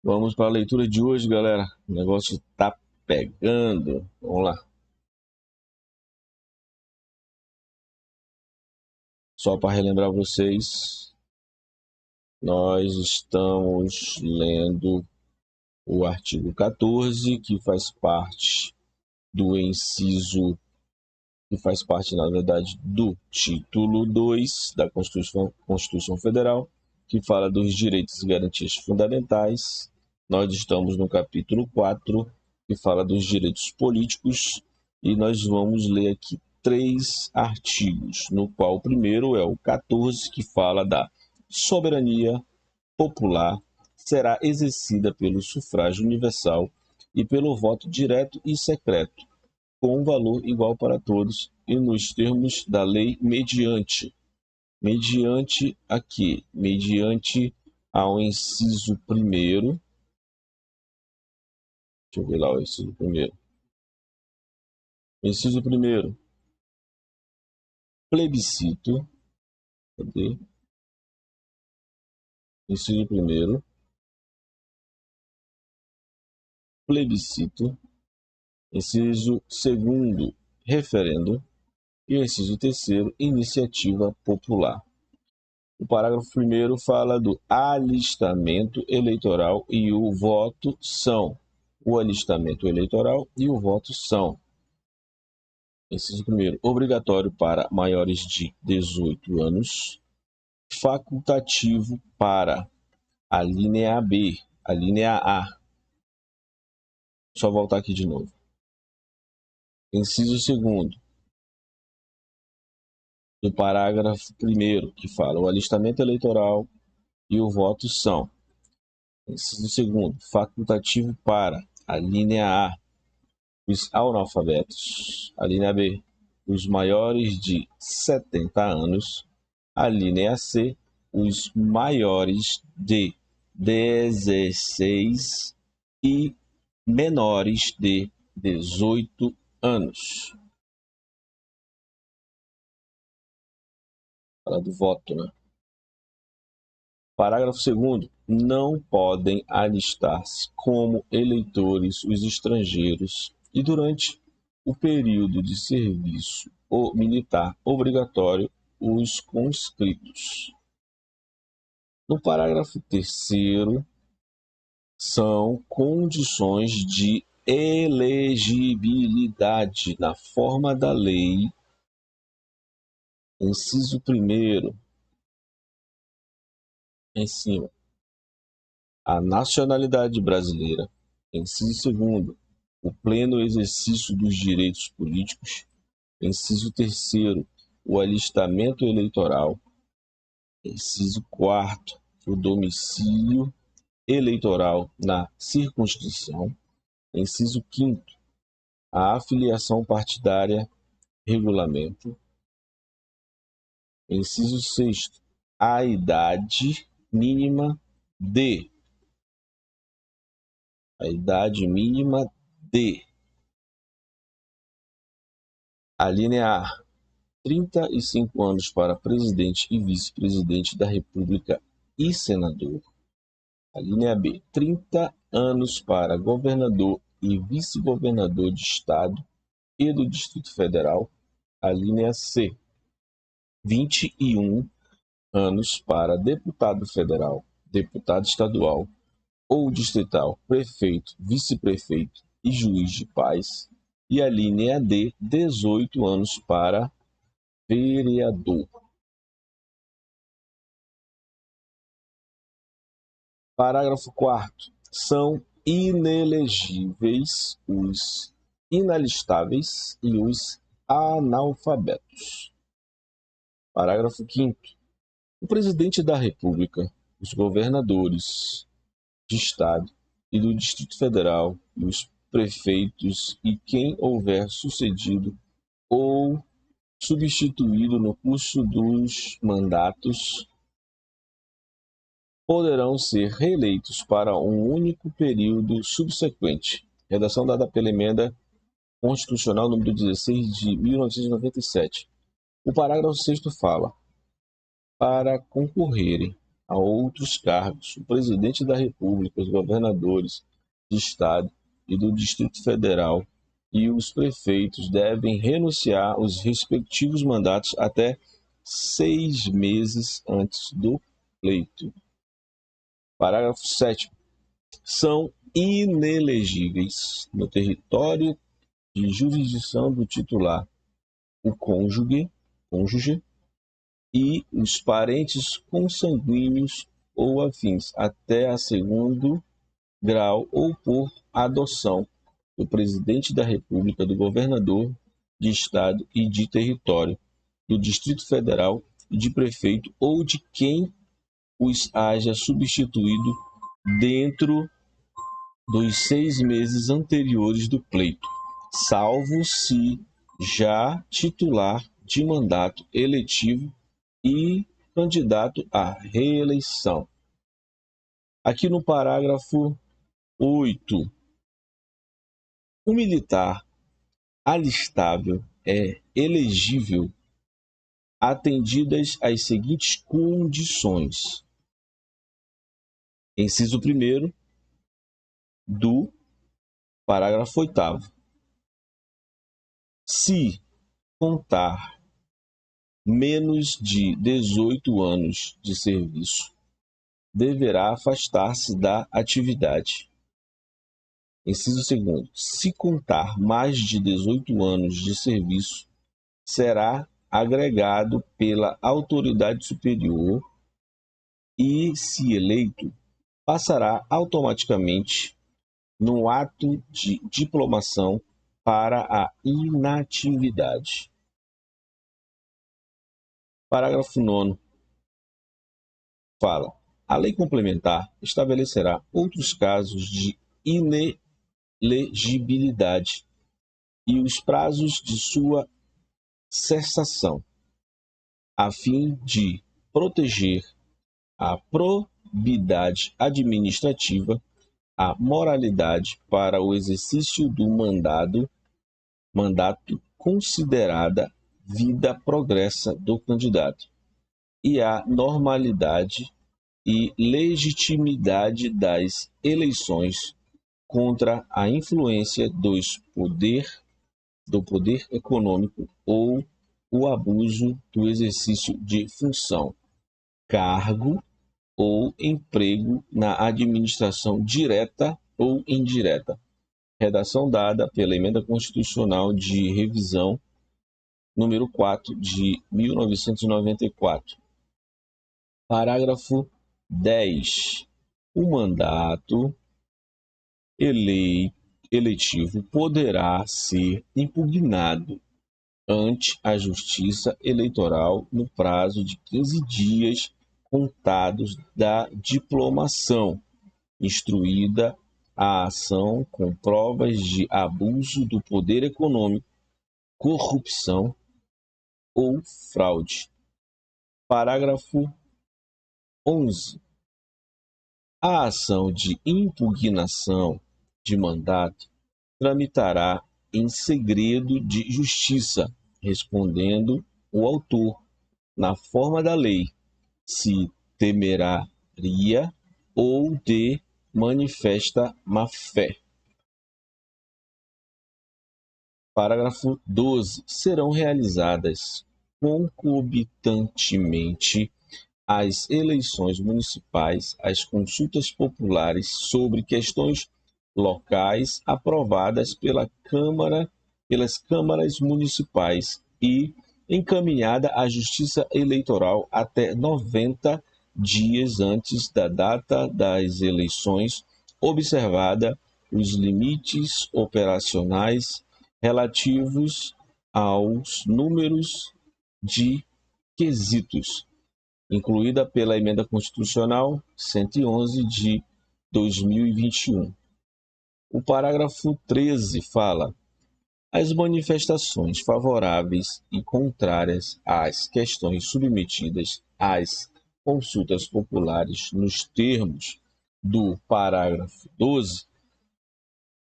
Vamos para a leitura de hoje, galera. O negócio tá pegando. Vamos lá. Só para relembrar vocês, nós estamos lendo o artigo 14, que faz parte do inciso, que faz parte, na verdade, do título 2 da Constituição Federal, que fala dos direitos e garantias fundamentais. Nós estamos no capítulo 4, que fala dos direitos políticos, e nós vamos ler aqui 3 artigos, no qual o primeiro é o 14, que fala da soberania popular será exercida pelo sufrágio universal e pelo voto direto e secreto, com valor igual para todos e nos termos da lei mediante aqui, mediante ao inciso primeiro. Deixa eu ver lá o inciso primeiro. Inciso primeiro, plebiscito. Cadê? Inciso primeiro, plebiscito. Inciso segundo, referendo. E o inciso terceiro, iniciativa popular. O parágrafo primeiro fala do alistamento eleitoral e o voto são. O alistamento eleitoral e o voto são. Inciso primeiro, obrigatório para maiores de 18 anos, facultativo para a linha B, a linha A. Só voltar aqui de novo. Inciso segundo, do parágrafo primeiro, que fala o alistamento eleitoral e o voto são. Inciso segundo, facultativo para a linha A, os analfabetos. A linha B, os maiores de 70 anos. A linha C, os maiores de 16 e menores de 18 anos. Fala do voto, né? Parágrafo 2º. Não podem alistar-se como eleitores os estrangeiros e, durante o período de serviço militar obrigatório, os conscritos. No parágrafo 3º, são condições de elegibilidade na forma da lei. Inciso 1º, em cima, a nacionalidade brasileira. Inciso 2º, o pleno exercício dos direitos políticos. Inciso 3º, o alistamento eleitoral. Inciso 4º, o domicílio eleitoral na circunscrição. Inciso 5º, a afiliação partidária, regulamento. Inciso 6º, a idade mínima de. A idade mínima de. A linha A, 35 anos para presidente e vice-presidente da República e senador. A linha B, 30 anos para governador e vice-governador de estado e do Distrito Federal. A linha C, 21 anos para deputado federal, deputado estadual ou distrital, prefeito, vice-prefeito e juiz de paz. E a linha D, 18 anos para vereador. Parágrafo 4º. São inelegíveis os inalistáveis e os analfabetos. Parágrafo 5º. O presidente da República, os governadores de estado e do Distrito Federal e os prefeitos e quem houver sucedido ou substituído no curso dos mandatos poderão ser reeleitos para um único período subsequente. Redação dada pela Emenda Constitucional número 16 de 1997. O parágrafo 6º fala: para concorrerem a outros cargos. O presidente da República, os governadores de Estado e do Distrito Federal e os prefeitos devem renunciar aos respectivos mandatos até 6 meses antes do pleito. Parágrafo 7º. São inelegíveis no território de jurisdição do titular o cônjuge e os parentes consanguíneos ou afins, até a segundo grau ou por adoção do presidente da República, do governador de estado e de território, do Distrito Federal e de prefeito ou de quem os haja substituído dentro dos 6 meses anteriores do pleito, salvo se já titular de mandato eletivo e candidato à reeleição. Aqui no parágrafo 8, o militar alistável é elegível atendidas as seguintes condições. Inciso 1º do parágrafo 8º. Se contar menos de 18 anos de serviço, deverá afastar-se da atividade. Inciso 2º. Se contar mais de 18 anos de serviço, será agregado pela autoridade superior e, se eleito, passará automaticamente no ato de diplomação para a inatividade. Parágrafo 9º. Fala: a lei complementar estabelecerá outros casos de inelegibilidade e os prazos de sua cessação, a fim de proteger a probidade administrativa, a moralidade para o exercício do mandato considerada vida progressa do candidato, e a normalidade e legitimidade das eleições contra a influência do poder econômico ou o abuso do exercício de função, cargo ou emprego na administração direta ou indireta. Redação dada pela Emenda Constitucional de Revisão número 4 de 1994. Parágrafo 10. O mandato eletivo poderá ser impugnado ante a Justiça Eleitoral no prazo de 15 dias contados da diplomação, instruída a ação com provas de abuso do poder econômico, corrupção ou fraude. Parágrafo 11. A ação de impugnação de mandato tramitará em segredo de justiça, respondendo o autor, na forma da lei, se temeraria ou de manifesta má-fé. Parágrafo 12. Serão realizadas concomitantemente às eleições municipais as consultas populares sobre questões locais aprovadas pelas câmaras municipais e encaminhada à Justiça Eleitoral até 90 dias antes da data das eleições, observada os limites operacionais relativos aos números de quesitos, incluída pela Emenda Constitucional 111 de 2021. O parágrafo 13 fala: as manifestações favoráveis e contrárias às questões submetidas às consultas populares nos termos do parágrafo 12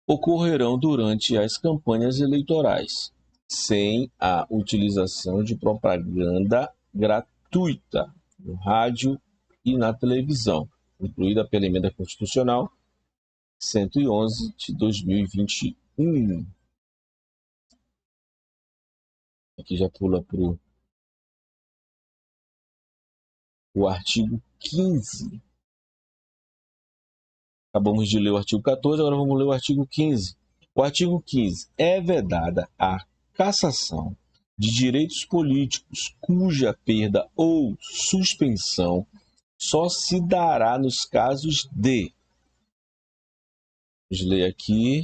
ocorrerão durante as campanhas eleitorais, sem a utilização de propaganda gratuita no rádio e na televisão, incluída pela Emenda Constitucional 111 de 2021. Aqui já pula para o artigo 15. Acabamos de ler o artigo 14, agora vamos ler o artigo 15. O artigo 15. É vedada a cassação de direitos políticos cuja perda ou suspensão só se dará nos casos de... Vamos ler aqui.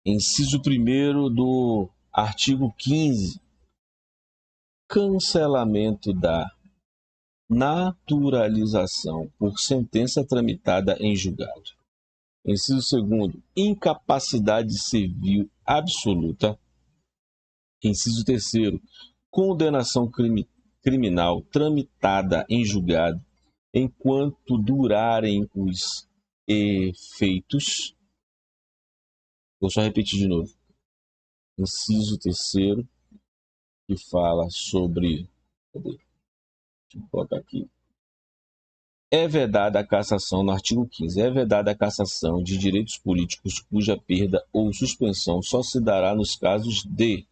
Inciso 1º do artigo 15. Cancelamento da naturalização por sentença tramitada em julgado. Inciso 2º. Incapacidade civil absoluta. Inciso 3º. Condenação criminal tramitada em julgado enquanto durarem os efeitos. Vou só repetir de novo. Inciso 3º, que fala sobre... Deixa eu colocar aqui. É vedada a cassação, no artigo 15, é vedada a cassação de direitos políticos cuja perda ou suspensão só se dará nos casos de...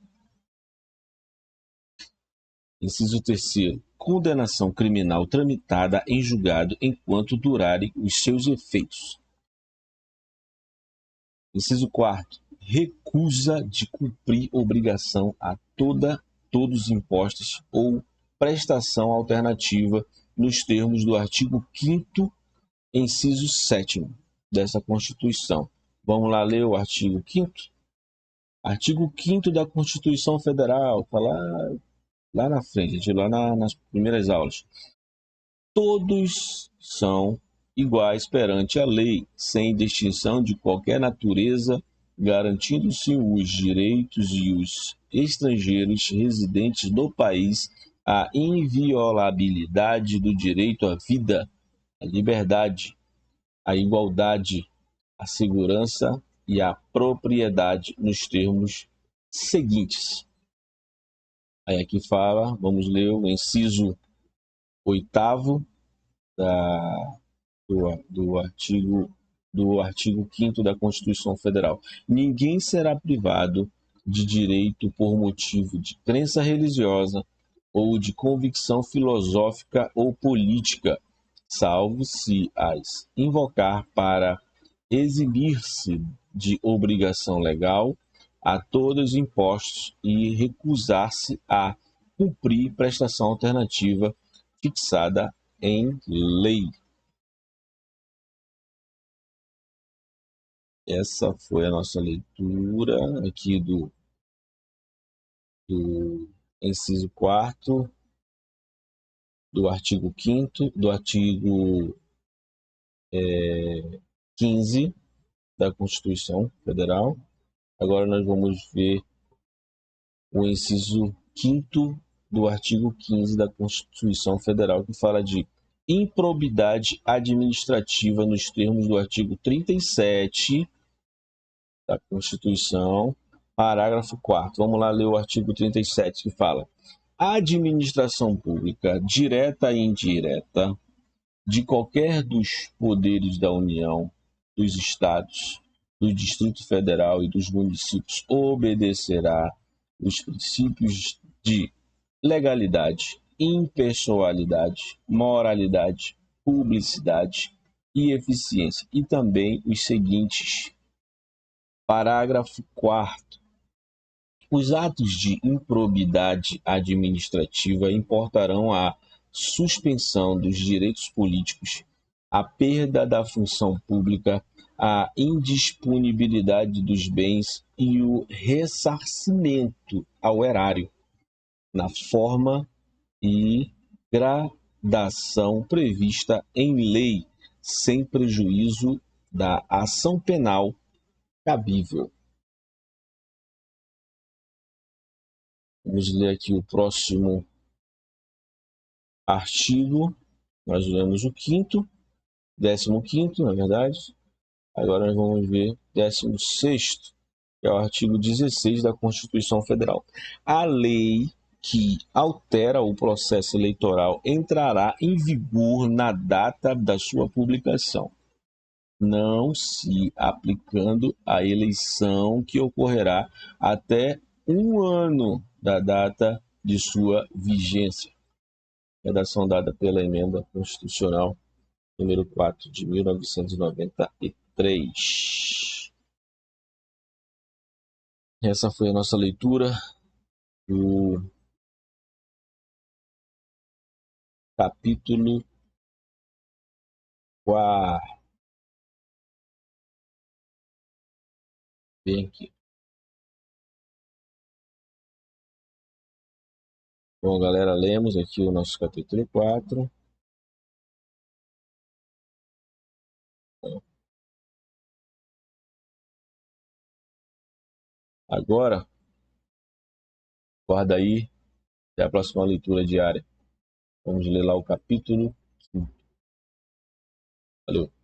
Inciso 3º, condenação criminal tramitada em julgado enquanto durarem os seus efeitos. Inciso 4º, recusa de cumprir obrigação a todos impostos ou prestação alternativa nos termos do artigo 5º, inciso 7º dessa Constituição. Vamos lá ler o artigo 5º? Artigo 5º da Constituição Federal, está lá na frente, lá nas primeiras aulas. Todos são iguais perante a lei, sem distinção de qualquer natureza, garantindo-se os direitos e os estrangeiros residentes no país a inviolabilidade do direito à vida, à liberdade, à igualdade, à segurança e à propriedade nos termos seguintes. Aí aqui fala, vamos ler o inciso 8º do artigo 5º da Constituição Federal. Ninguém será privado de direito por motivo de crença religiosa ou de convicção filosófica ou política, salvo se as invocar para eximir-se de obrigação legal a todos os impostos e recusar-se a cumprir prestação alternativa fixada em lei. Essa foi a nossa leitura aqui do inciso 4º, do artigo 5º, do artigo 15 da Constituição Federal. Agora nós vamos ver o inciso 5º do artigo 15 da Constituição Federal, que fala de improbidade administrativa nos termos do artigo 37 da Constituição, parágrafo 4º. Vamos lá ler o artigo 37, que fala: a administração pública, direta e indireta, de qualquer dos poderes da União, dos Estados, do Distrito Federal e dos municípios, obedecerá os princípios de legalidade, impessoalidade, moralidade, publicidade e eficiência, e também os seguintes. Parágrafo 4º. Os atos de improbidade administrativa importarão a suspensão dos direitos políticos, a perda da função pública, a indisponibilidade dos bens e o ressarcimento ao erário, na forma e gradação prevista em lei, sem prejuízo da ação penal cabível. Vamos ler aqui o próximo artigo. Nós lemos o 15º, na verdade. Agora nós vamos ver 16º, que é o artigo 16 da Constituição Federal. A lei que altera o processo eleitoral entrará em vigor na data da sua publicação, não se aplicando à eleição que ocorrerá até um ano da data de sua vigência. Redação dada pela Emenda Constitucional número 4 de 1993. Essa foi a nossa leitura do capítulo 4. Bem aqui. Bom, galera, lemos aqui o nosso capítulo 4. Agora, guarda aí, até a próxima leitura diária. Vamos ler lá o capítulo 5. Valeu.